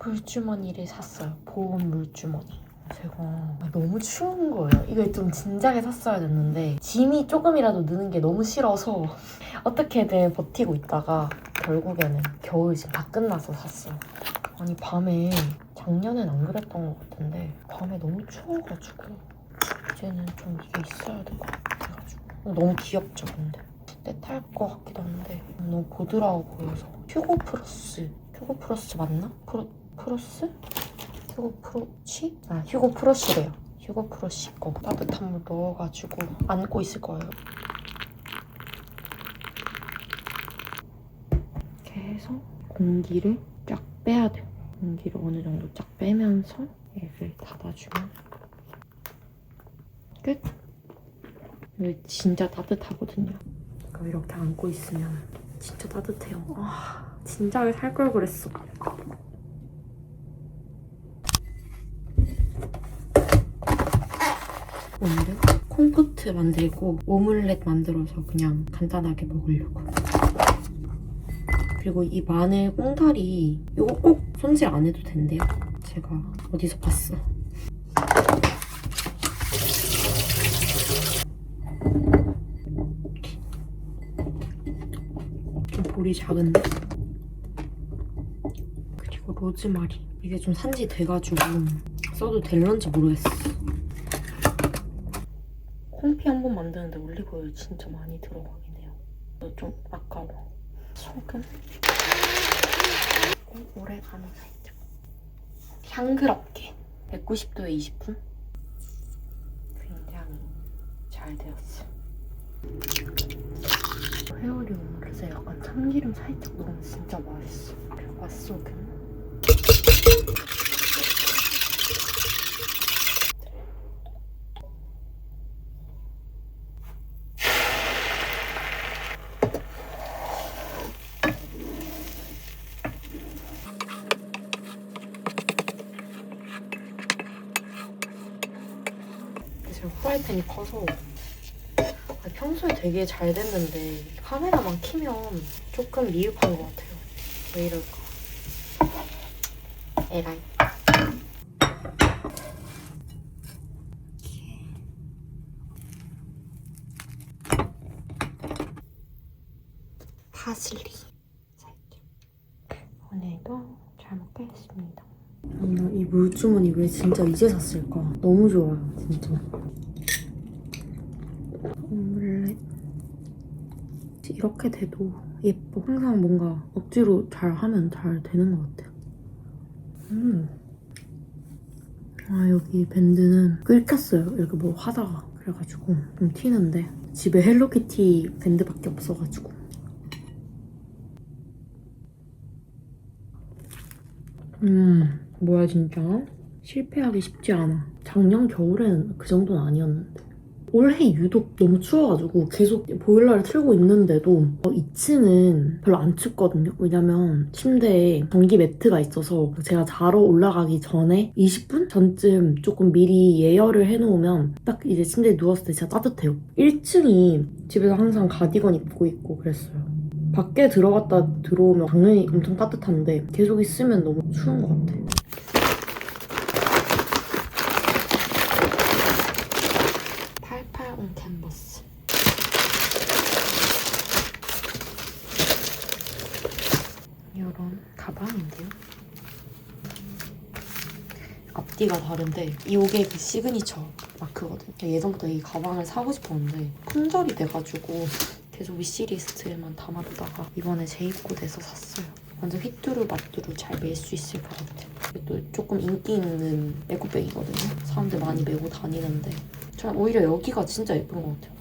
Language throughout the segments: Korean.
물주머니를 샀어요. 보온 물주머니. 제가 너무 추운 거예요. 이걸 좀 진작에 샀어야 됐는데 짐이 조금이라도 느는 게 너무 싫어서 어떻게든 버티고 있다가 결국에는 겨울 짐 다 끝나서 샀어요. 아니 밤에 작년엔 안 그랬던 것 같은데 밤에 너무 추워가지고 이제는 좀 이게 있어야 될 것 같아가지고 너무 귀엽죠 근데 때탈 것 같기도 한데 너무 보드라워 보여서 휴고 프러스 맞나? 프로스? 휴고 프로치? 아 휴고 프로시래요. 휴고 프로시 거 따뜻한 물 넣어가지고 안고 있을 거예요. 이렇게 해서 공기를 쫙 빼야 돼요. 공기를 어느 정도 쫙 빼면서 얘를 닫아주면 끝! 여기 진짜 따뜻하거든요. 그러니까 이렇게 안고 있으면 진짜 따뜻해요. 아 진작에 살 걸 그랬어. 오늘은 콩쿠트 만들고 오믈렛 만들어서 그냥 간단하게 먹으려고. 그리고 이 마늘 꽁다리 이거 꼭 손질 안 해도 된대요. 제가 어디서 봤어. 좀 볼이 작은데? 그리고 로즈마리. 이게 좀 산지 돼가지고 써도 될런지 모르겠어. 콩피 한 번 만드는데 올리브오일 진짜 많이 들어가긴 해요. 좀 아까워. 소금. 오레가노 살짝. 향그럽게. 190도에 20분. 굉장히 잘 되었어. 회오리 오므라서 약간 참기름 살짝 넣으면 진짜 맛있어. 그리고 맛소금. 지금 프라이팬이 커서 평소에 되게 잘 됐는데 카메라만 켜면 조금 미흡한 것 같아요. 왜 이럴까? 에라이. 파슬리 살짝. 오늘도 잘 먹겠습니다. 이 물주머니 왜 진짜 이제 샀을까? 너무 좋아요, 진짜. 오믈렛. 이렇게 돼도 예뻐. 항상 뭔가 억지로 잘 하면 잘 되는 것 같아요. 아, 여기 밴드는 긁혔어요. 이렇게 뭐 하다가. 그래가지고 좀 튀는데 집에 헬로키티 밴드밖에 없어가지고. 뭐야 진짜? 실패하기 쉽지 않아. 작년 겨울엔 그 정도는 아니었는데. 올해 유독 너무 추워가지고 계속 보일러를 틀고 있는데도 2층은 별로 안 춥거든요. 왜냐면 침대에 전기 매트가 있어서 제가 자러 올라가기 전에 20분 전쯤 조금 미리 예열을 해놓으면 딱 이제 침대에 누웠을 때 진짜 따뜻해요. 1층이 집에서 항상 가디건 입고 있고 그랬어요. 밖에 들어갔다 들어오면 당연히 엄청 따뜻한데 계속 있으면 너무 추운 것 같아. 캔버스. 이런 가방인데요. 앞뒤가 다른데 이게 그 시그니처 마크거든요. 예전부터 이 가방을 사고 싶었는데 품절이 돼가지고 계속 위시리스트에만 담아두다가 이번에 재입고돼서 샀어요. 완전 휘뚜루 마뚜루 잘 멜 수 있을 것 같아요. 이것도 조금 인기 있는 에코백이거든요. 사람들 많이 메고 다니는데 저는 오히려 여기가 진짜 예쁜 것 같아요.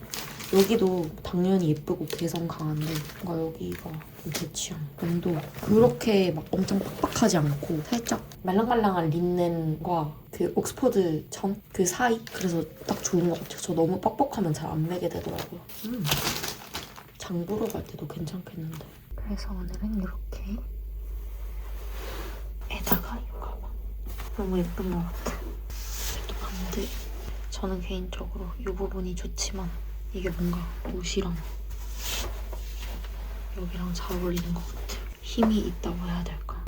여기도 당연히 예쁘고 개성 강한데 뭔가 여기가 좀 제 취향. 끈도 그렇게 막 엄청 빡빡하지 않고 살짝 말랑말랑한 린넨과 그 옥스퍼드 천 그 사이? 그래서 딱 좋은 것 같아요. 저 너무 빡빡하면 잘 안 매게 되더라고요. 장 보러 갈 때도 괜찮겠는데. 그래서 오늘은 이렇게 에다가 이거 너무 예쁜 것 같아. 또 반대. 저는 개인적으로 이 부분이 좋지만 이게 뭔가 옷이랑 여기랑 잘 어울리는 것 같아요. 힘이 있다고 해야 될까?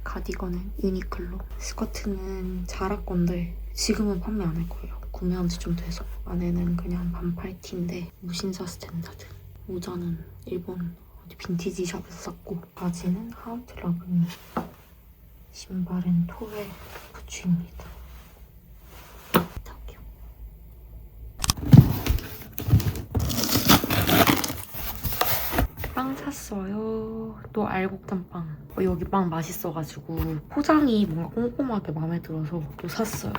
가디건은 유니클로. 스커트는 자라 건데 지금은 판매 안 할 거예요. 구매한 지 좀 돼서. 안에는 그냥 반팔티인데 무신사 스탠다드. 모자는 일본 어디 빈티지 샵에서 샀고 바지는 하우트러블. 신발은 토웨 부츠입니다. 빵 샀어요. 또 알곡단빵. 여기 빵 맛있어가지고 포장이 뭔가 꼼꼼하게 마음에 들어서 또 샀어요.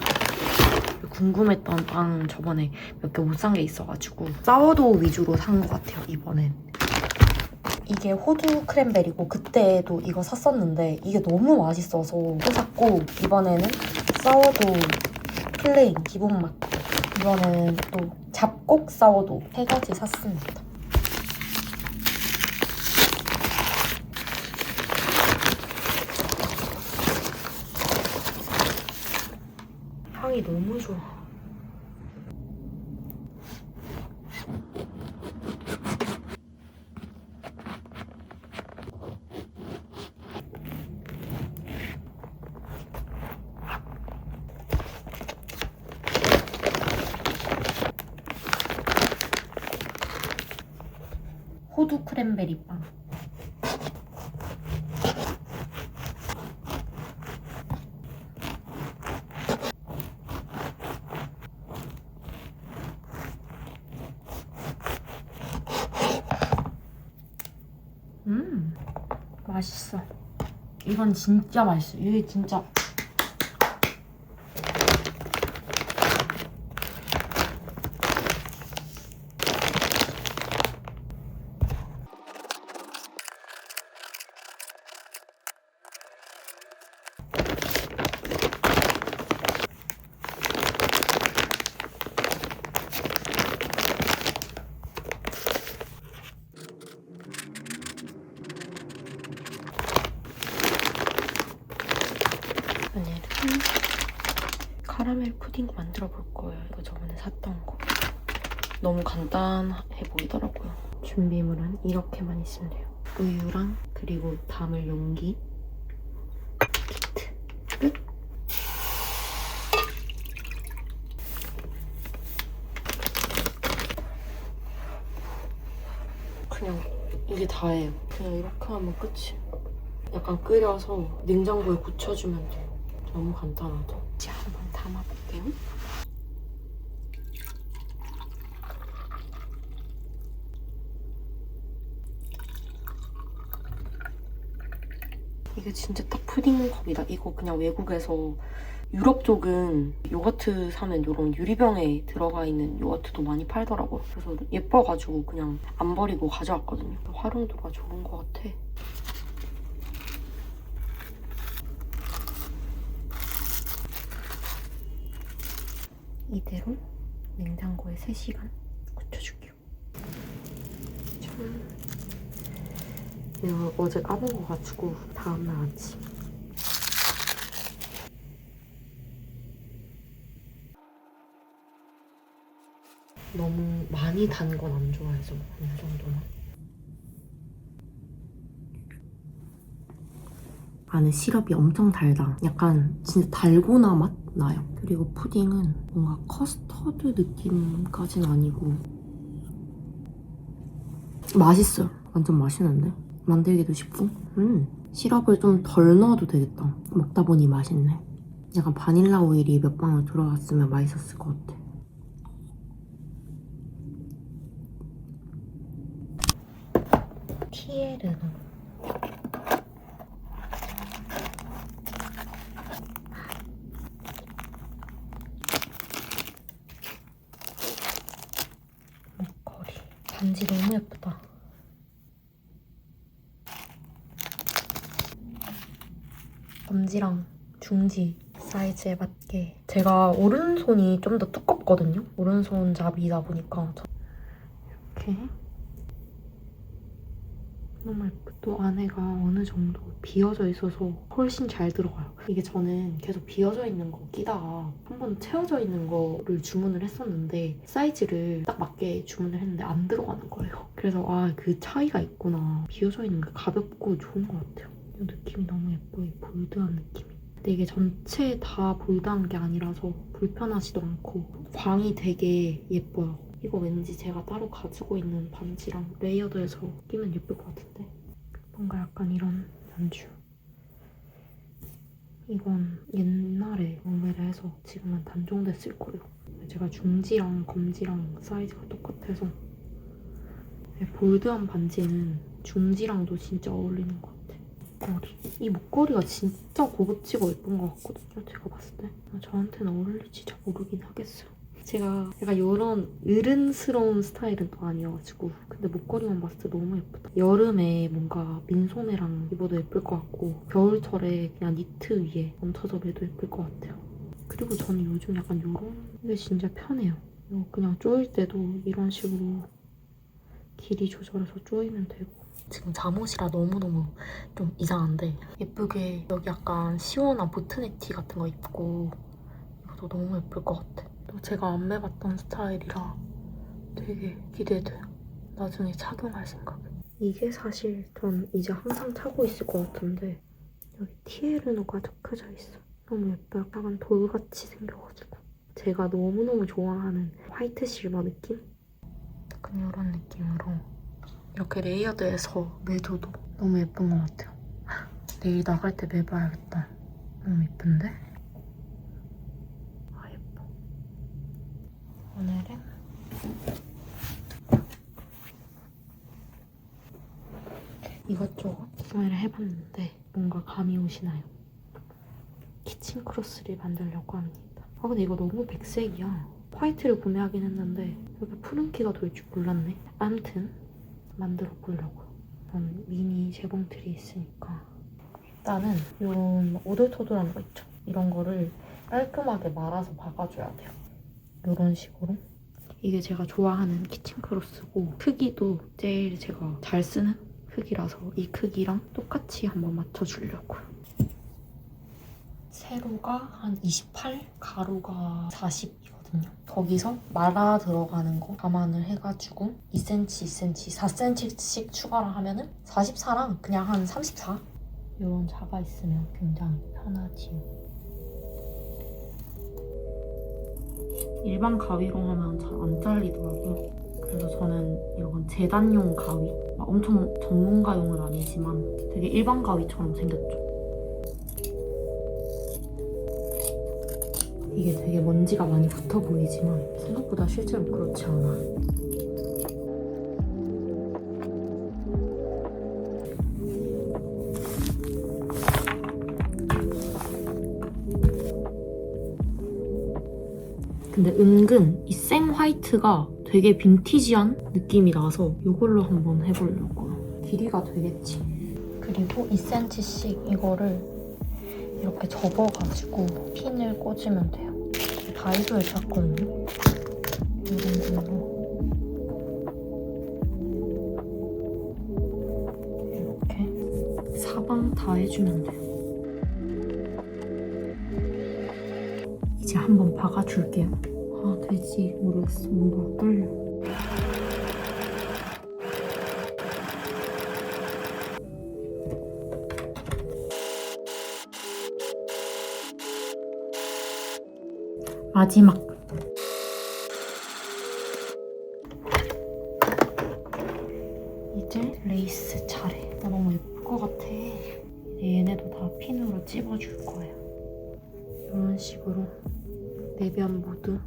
궁금했던 빵 저번에 몇 개 못 산 게 있어가지고 사워도우 위주로 산 것 같아요, 이번엔. 이게 호두 크랜베리고 그때도 이거 샀었는데 이게 너무 맛있어서 또 샀고 이번에는 사워도우 플레인 기본 맛. 이번에는 또 잡곡 사워도우 3가지 샀습니다. 향이 너무 좋아. 호두 크랜베리 빵. 맛있어. 이건 진짜 맛있어. 이게 진짜. 오늘은 카라멜 푸딩 만들어 볼 거예요. 이거 저번에 샀던 거. 너무 간단해 보이더라고요. 준비물은 이렇게만 있으면 돼요. 우유랑 그리고 담을 용기, 키트, 끝! 그냥 이게 다예요. 그냥 이렇게 하면 끝이에요. 약간 끓여서 냉장고에 굳혀주면 돼요. 너무 간단하죠? 이제 한번 담아볼게요. 이게 진짜 딱 푸딩컵이다. 이거 그냥 외국에서 유럽 쪽은 요거트 사면 이런 유리병에 들어가 있는 요거트도 많이 팔더라고요. 그래서 예뻐가지고 그냥 안 버리고 가져왔거든요. 활용도가 좋은 것 같아. 이대로 냉장고에 3시간 굳혀줄게요. 이거 어제 까먹어가지고 다음날 아침. 너무 많이 단 건 안 좋아해서 어느 정도만. 안에 시럽이 엄청 달다. 약간 진짜 달고나 맛 나요. 그리고 푸딩은 뭔가 커스터드 느낌까지는 아니고 맛있어요. 완전 맛있는데? 만들기도 쉽고. 시럽을 좀 덜 넣어도 되겠다. 먹다 보니 맛있네. 약간 바닐라 오일이 몇 방울 들어갔으면 맛있었을 것 같아. 티에르노. 목걸이. 반지 너무 예쁘다. 엄지랑 중지 사이즈에 맞게. 제가 오른손이 좀 더 두껍거든요. 오른손잡이다 보니까 이렇게 너무 예뻐. 또 안에가 어느 정도 비어져 있어서 훨씬 잘 들어가요. 이게 저는 계속 비어져 있는 거 끼다가 한 번 채워져 있는 거를 주문을 했었는데 사이즈를 딱 맞게 주문을 했는데 안 들어가는 거예요. 그래서 아, 그 차이가 있구나. 비어져 있는 게 가볍고 좋은 것 같아요. 이 느낌이 너무 예뻐요. 이 볼드한 느낌이. 근데 이게 전체 다 볼드한 게 아니라서 불편하지도 않고 광이 되게 예뻐요. 이거 왠지 제가 따로 가지고 있는 반지랑 레이어드해서 끼면 예쁠 것 같은데? 뭔가 약간 이런 연주. 이건 옛날에 구매를 해서 지금은 단종됐을 거예요. 제가 중지랑 검지랑 사이즈가 똑같아서 볼드한 반지는 중지랑도 진짜 어울리는 것 같아. 목걸이. 이 목걸이가 진짜 고급지고 예쁜 것 같거든요. 제가 봤을 때. 저한테는 어울릴지 잘 모르긴 하겠어요. 제가 약간 이런 어른스러운 스타일은 또 아니어가지고 근데 목걸이만 봤을 때 너무 예쁘다. 여름에 뭔가 민소매랑 입어도 예쁠 것 같고 겨울철에 그냥 니트 위에 얹혀서 매도 예쁠 것 같아요. 그리고 저는 요즘 약간 이런 게 진짜 편해요. 이거 그냥 조일 때도 이런 식으로 길이 조절해서 조이면 되고. 지금 잠옷이라 너무너무 좀 이상한데 예쁘게 여기 약간 시원한 보트넥 티 같은 거 입고 이것도 너무 예쁠 것 같아. 또 제가 안 매봤던 스타일이라 되게 기대돼요. 나중에 착용할 생각에. 이게 사실 전 이제 항상 차고 있을 것 같은데 여기 티에르노가 적혀져 있어. 너무 예뻐요. 약간 돌같이 생겨가지고. 제가 너무너무 좋아하는 화이트 실버 느낌? 약간 이런 느낌으로 이렇게 레이어드해서 매줘도 너무 예쁜 것 같아요. 내일 나갈 때 매봐야겠다. 너무 예쁜데? 아, 예뻐. 오늘은 이것저것 구매를 해봤는데 뭔가 감이 오시나요? 키친 크로스를 만들려고 합니다. 아 근데 이거 너무 백색이야. 화이트를 구매하긴 했는데 이렇게 푸른기가 돌 줄 몰랐네. 아무튼 만들어 보려고요. 전 미니 재봉틀이 있으니까 일단은 이런 오돌토돌한 거 있죠? 이런 거를 깔끔하게 말아서 박아줘야 돼요. 이런 식으로. 이게 제가 좋아하는 키친 크로스고 크기도 제일 제가 잘 쓰는 크기라서 이 크기랑 똑같이 한번 맞춰주려고요. 세로가 한 28, 가로가 40이거든요. 거기서 말아 들어가는 거 감안을 해가지고 2cm, 2cm, 4cm씩 추가를 하면은 44랑 그냥 한 34? 이런 자가 있으면 굉장히 편하지. 일반 가위로 하면 잘 안 잘리더라고요. 그래서 저는 이런 재단용 가위, 막 엄청 전문가용은 아니지만 되게 일반 가위처럼 생겼죠. 이게 되게 먼지가 많이 붙어 보이지만 생각보다 실제로 그렇지 않아. 근데 은근 이 생 화이트가 되게 빈티지한 느낌이 나서 이걸로 한번 해보려고요. 길이가 되겠지. 그리고 2cm씩 이거를 이렇게 접어가지고 핀을 꽂으면 돼요. 다이소에서 샀거든요. 이런 걸로 이렇게 사방 다 해주면 돼요. 이제 한번 박아줄게요. 아, 될지 모르겠어. 뭔가 떨려. 마지막. 이제 레이스 차례. 너무 예쁠 것 같아. 얘네도 다 핀으로 찝어줄 거예요. 이런 식으로 내변 모두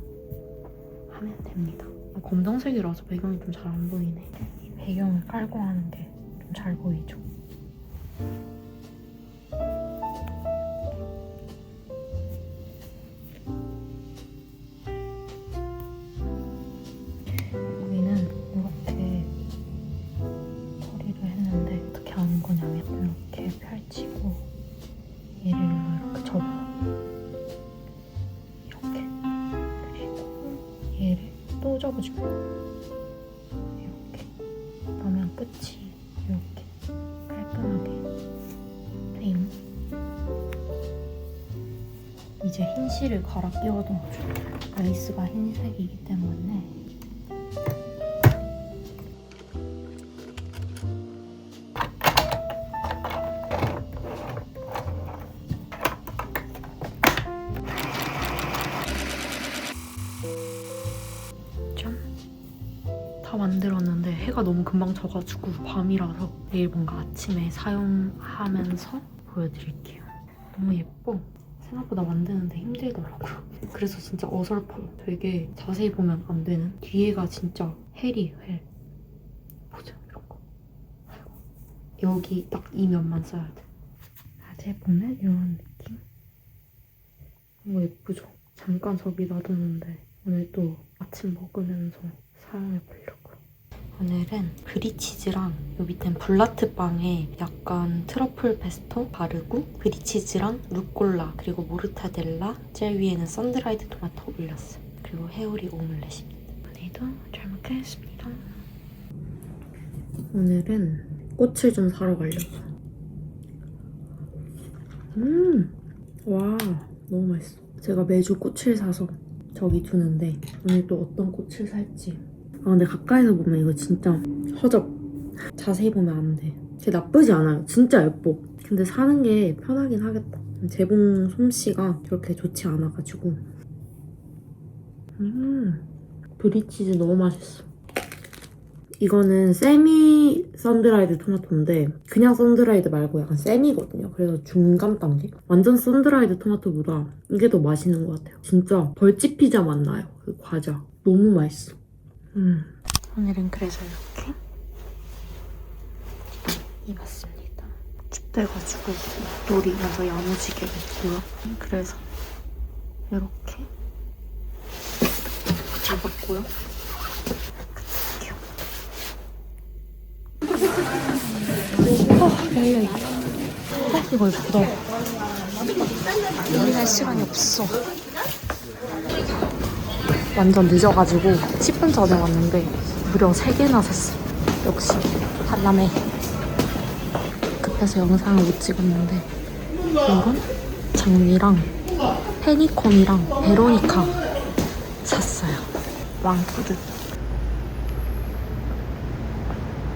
하면 됩니다. 검정색이라서 배경이 좀 잘 안 보이네. 이 배경을 깔고 하는 게 좀 잘 보이죠? 여기는 이렇게 처리를 했는데 어떻게 하는 거냐면 이렇게 펼치고 얘를 이렇게 접어요. 이렇게. 그리고 얘를 또 접어주고 이렇게. 그러면 끝이 이렇게. 이제 흰 실을 갈아 끼워둬줘. 베이스가 흰색이기 때문에. 다 만들었는데 해가 너무 금방 져가지고 밤이라서 내일 뭔가 아침에 사용하면서 보여드릴게요. 너무 예뻐. 생각보다 만드는데 힘들더라고요. 그래서 진짜 어설퍼요. 되게 자세히 보면 안 되는. 뒤에가 진짜 헬이에요, 헬. 보자, 이런 거. 여기 딱 이 면만 써야 돼. 낮에 보면 이런 느낌? 너무 예쁘죠? 잠깐 저기 놔뒀는데 오늘 또 아침 먹으면서 사용해보려고. 오늘은 브리치즈랑 요 밑엔 블라트 빵에 약간 트러플 페스토 바르고 브리치즈랑 루꼴라 그리고 모르타델라 젤 위에는 썬드라이드 토마토 올렸어요. 그리고 해오리 오믈렛입니다. 오늘도 잘 먹겠습니다. 오늘은 꽃을 좀 사러 가려고. 와 너무 맛있어. 제가 매주 꽃을 사서 저기 두는데 오늘 또 어떤 꽃을 살지. 아 근데 가까이서 보면 이거 진짜 허접. 자세히 보면 안 돼. 되게 나쁘지 않아요. 진짜 예뻐. 근데 사는 게 편하긴 하겠다. 재봉 솜씨가 그렇게 좋지 않아가지고. 브리치즈 너무 맛있어. 이거는 세미 썬드라이드 토마토인데 그냥 썬드라이드 말고 약간 세미거든요. 그래서 중간 단계? 완전 썬드라이드 토마토보다 이게 더 맛있는 것 같아요. 진짜 벌집 피자 맛 나요. 그 과자. 너무 맛있어. 오늘은 그래서 이렇게 입었습니다. 춥대가지고 옷돌이 먼저 야무지게 입고요. 그래서 이렇게 입었고요. 열려있다. 이거 예쁘다. 여기 시간이 없어. 완전 늦어가지고 10분 전에 왔는데 무려 3개나 샀어. 역시 한남에 급해서 영상을 못 찍었는데 이런 장미랑 페니콘이랑 베로니카 샀어요. 왕푸드.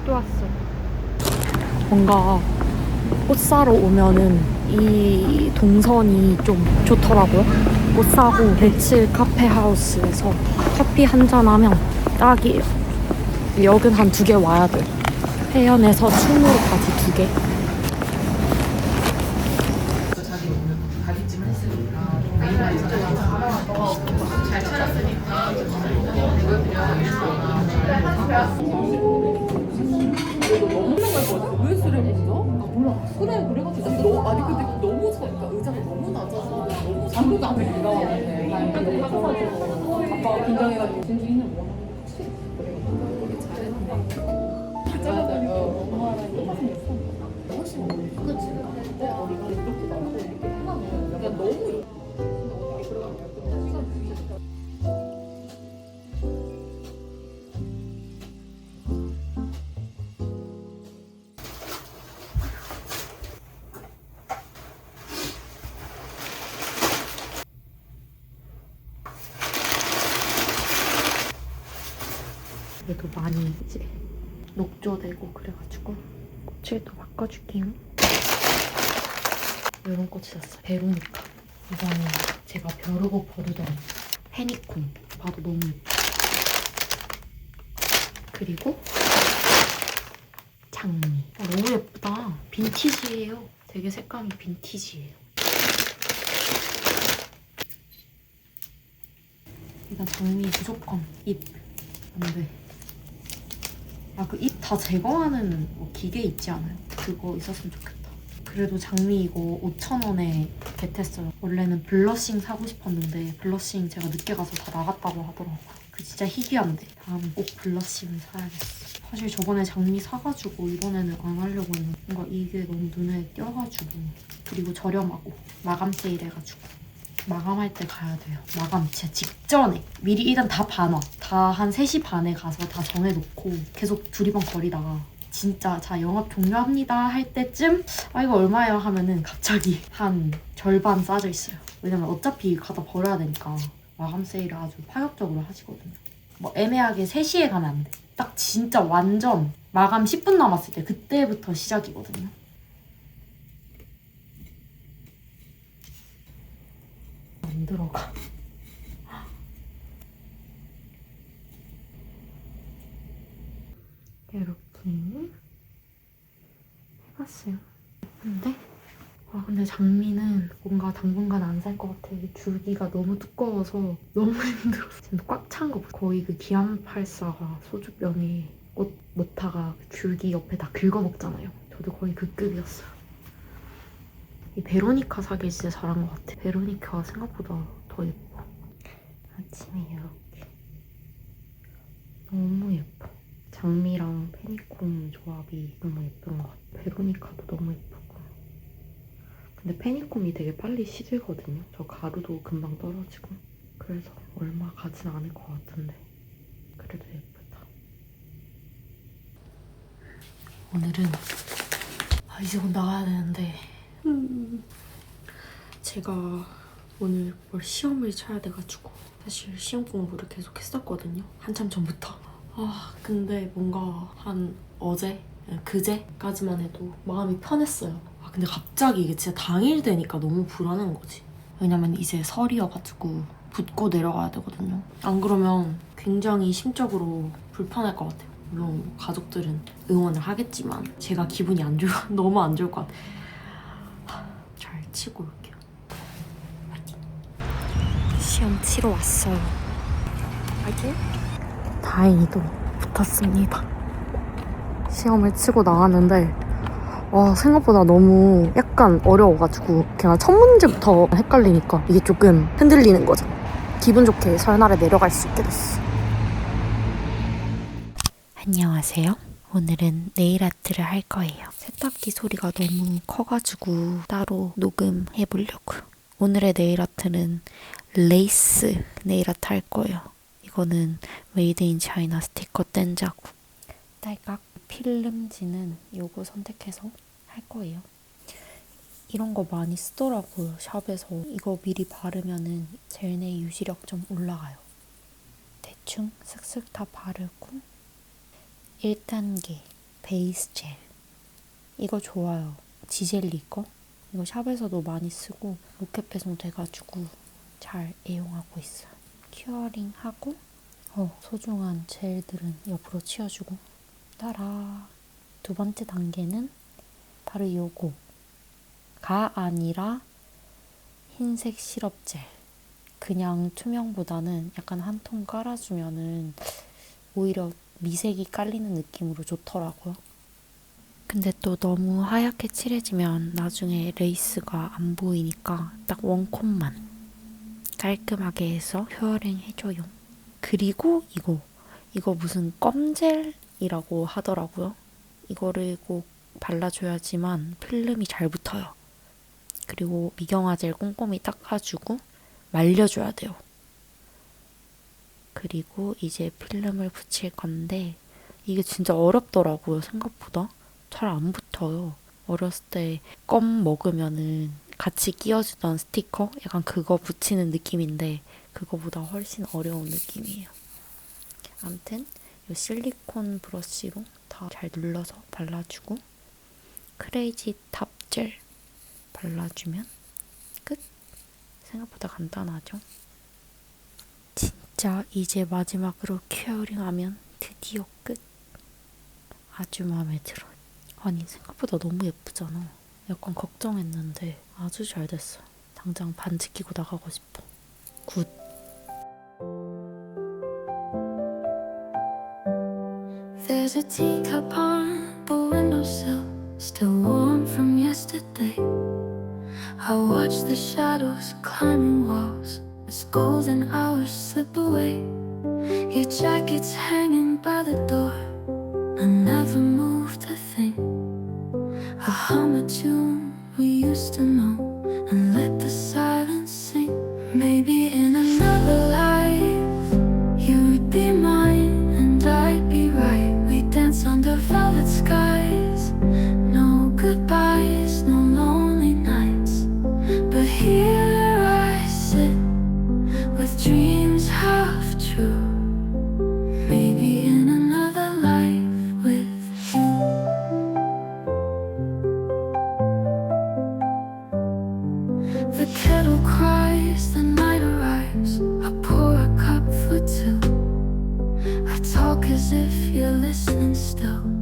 또 왔어. 뭔가 꽃 사러 오면은 이 동선이 좀 좋더라고요. 꽃 사고 레츠 카페하우스에서 커피 한잔 하면 딱이에요. 역은 한 2개 와야 돼. 해연에서 충무로까지 2개. 잘 찾았으니까 왜 술을 먹어? 아 몰라. 그래 그래가지고 너 아니 근데 너무 그러니까 의자가 너무 낮아서 너무 잠도 안 들리가 아빠가 긴장해가지고 진주이는 뭐 하는 거지? 잘했네. 기자가지고 엄마랑 똑같이 했어. 훨씬 그렇지. 머리가 이렇게 나고 이렇게 하면 약간 너무 그래도 많이 이제 녹조되고 그래가지고 꽃을 또 바꿔줄게요. 이런 꽃 샀어요. 베로니카. 이거는 제가 벼르고 버르던 페니콘. 봐도 너무 예뻐. 그리고 장미. 너무 예쁘다. 빈티지예요. 되게 색감이 빈티지예요. 일단 장미 무조건 잎. 안 돼. 그 잎 다 제거하는 뭐 기계 있지 않아요? 그거 있었으면 좋겠다. 그래도 장미 이거 5,000원에 겟했어요. 원래는 블러싱 사고 싶었는데 블러싱 제가 늦게 가서 다 나갔다고 하더라고요. 그 진짜 희귀한데 다음에 꼭 블러싱을 사야겠어. 사실 저번에 장미 사가지고 이번에는 안 하려고 했는데 뭔가 이게 너무 눈에 띄어가지고. 그리고 저렴하고 마감 세일해가지고 마감할 때 가야 돼요. 마감 진짜 직전에 미리 일단 다 봐놔. 다 한 3시 반에 가서 다 정해놓고 계속 두리번 거리다가 진짜 자 영업 종료합니다 할 때쯤 아 이거 얼마예요 하면은 갑자기 한 절반 싸져 있어요. 왜냐면 어차피 가다 버려야 되니까 마감 세일을 아주 파격적으로 하시거든요. 뭐 애매하게 3시에 가면 안 돼. 딱 진짜 완전 마감 10분 남았을 때 그때부터 시작이거든요. 안 들어가. 이렇게 해봤어요. 근데 근데 장미는 뭔가 당분간 안 살 것 같아. 이게 줄기가 너무 두꺼워서 너무 힘들어. 지금 꽉 찬 거 거의 그 기안84가 소주병에 꽃 모타가 줄기 옆에 다 긁어먹잖아요. 저도 거의 그 급이었어요. 이 베로니카 사길 진짜 잘한 것 같아. 베로니카가 생각보다 더 예뻐. 아침에 이렇게 너무 예뻐. 장미랑 페니콤 조합이 너무 예쁜 것 같아. 베로니카도 너무 예쁘고. 근데 페니콤이 되게 빨리 시들거든요. 저 가루도 금방 떨어지고. 그래서 얼마 가진 않을 것 같은데 그래도 예쁘다. 오늘은 이제 곧 나가야 되는데 제가 오늘 뭘 시험을 쳐야 돼가지고 사실 시험 공부를 계속 했었거든요. 한참 전부터. 근데 뭔가 한 어제? 그제까지만 해도 마음이 편했어요. 근데 갑자기 이게 진짜 당일 되니까 너무 불안한 거지. 왜냐면 이제 설이어가지고 붓고 내려가야 되거든요. 안 그러면 굉장히 심적으로 불편할 것 같아요. 물론 가족들은 응원을 하겠지만 제가 기분이 너무 안 좋을 것 같아요. 잘 치고 올게요. 파이팅. 시험 치러 왔어요. 파이팅. 다행히도 붙었습니다. 시험을 치고 나왔는데 생각보다 너무 약간 어려워가지고 그냥 첫 문제부터 헷갈리니까 이게 조금 흔들리는 거죠. 기분 좋게 설날에 내려갈 수 있게 됐어. 안녕하세요. 오늘은 네일 아트를 할 거예요. 세탁기 소리가 너무 커가지고 따로 녹음해보려고요. 오늘의 네일 아트는 레이스 네일 아트 할 거예요. 이거는 메이드 인 차이나 스티커 뗀자고 딸깍 필름지는 요거 선택해서 할 거예요. 이런 거 많이 쓰더라고요, 샵에서. 이거 미리 바르면은 젤네일 유지력 좀 올라가요. 대충 슥슥 다 바르고 1단계 베이스 젤. 이거 좋아요. 지젤리 거. 이거 샵에서도 많이 쓰고 로켓 배송 돼가지고 잘 애용하고 있어요. 큐어링 하고 소중한 젤들은 옆으로 치워주고 따라. 두 번째 단계는 바로 요거가 아니라 흰색 시럽 젤. 그냥 투명보다는 약간 한 통 깔아주면은 오히려 미색이 깔리는 느낌으로 좋더라고요. 근데 또 너무 하얗게 칠해지면 나중에 레이스가 안 보이니까 딱 원콧만 깔끔하게 해서 큐어링 해줘요. 그리고 이거 무슨 껌젤이라고 하더라고요. 이거를 꼭 발라줘야지만 필름이 잘 붙어요. 그리고 미경화 젤 꼼꼼히 닦아주고 말려줘야 돼요. 그리고 이제 필름을 붙일 건데 이게 진짜 어렵더라고요. 생각보다 잘 안 붙어요. 어렸을 때 껌 먹으면은 같이 끼워주던 스티커? 약간 그거 붙이는 느낌인데 그거보다 훨씬 어려운 느낌이에요. 아무튼 이 실리콘 브러쉬로 다 잘 눌러서 발라주고 크레이지 탑 젤 발라주면 끝! 생각보다 간단하죠? 진짜 이제 마지막으로 큐어링하면 드디어 끝! 아주 마음에 들어요. 아니 생각보다 너무 예쁘잖아. 약간 걱정했는데 아주 잘 됐어. 당장 반지 끼고 나가고 싶어. 굿! There's a teacup on the windowsill, still warm from yesterday. I watch the shadows climbing walls as golden hours slip away. Your jacket's hanging by the door, I never moved a thing. I hum a tune we used to know and let the silence sing. Maybe in another life you would be mine and I'd be right. We dance under velvet skies, no goodbyes, no lonely nights. But here I The kettle cries, the night arrives. I pour a cup for two. I talk as if you're listening still.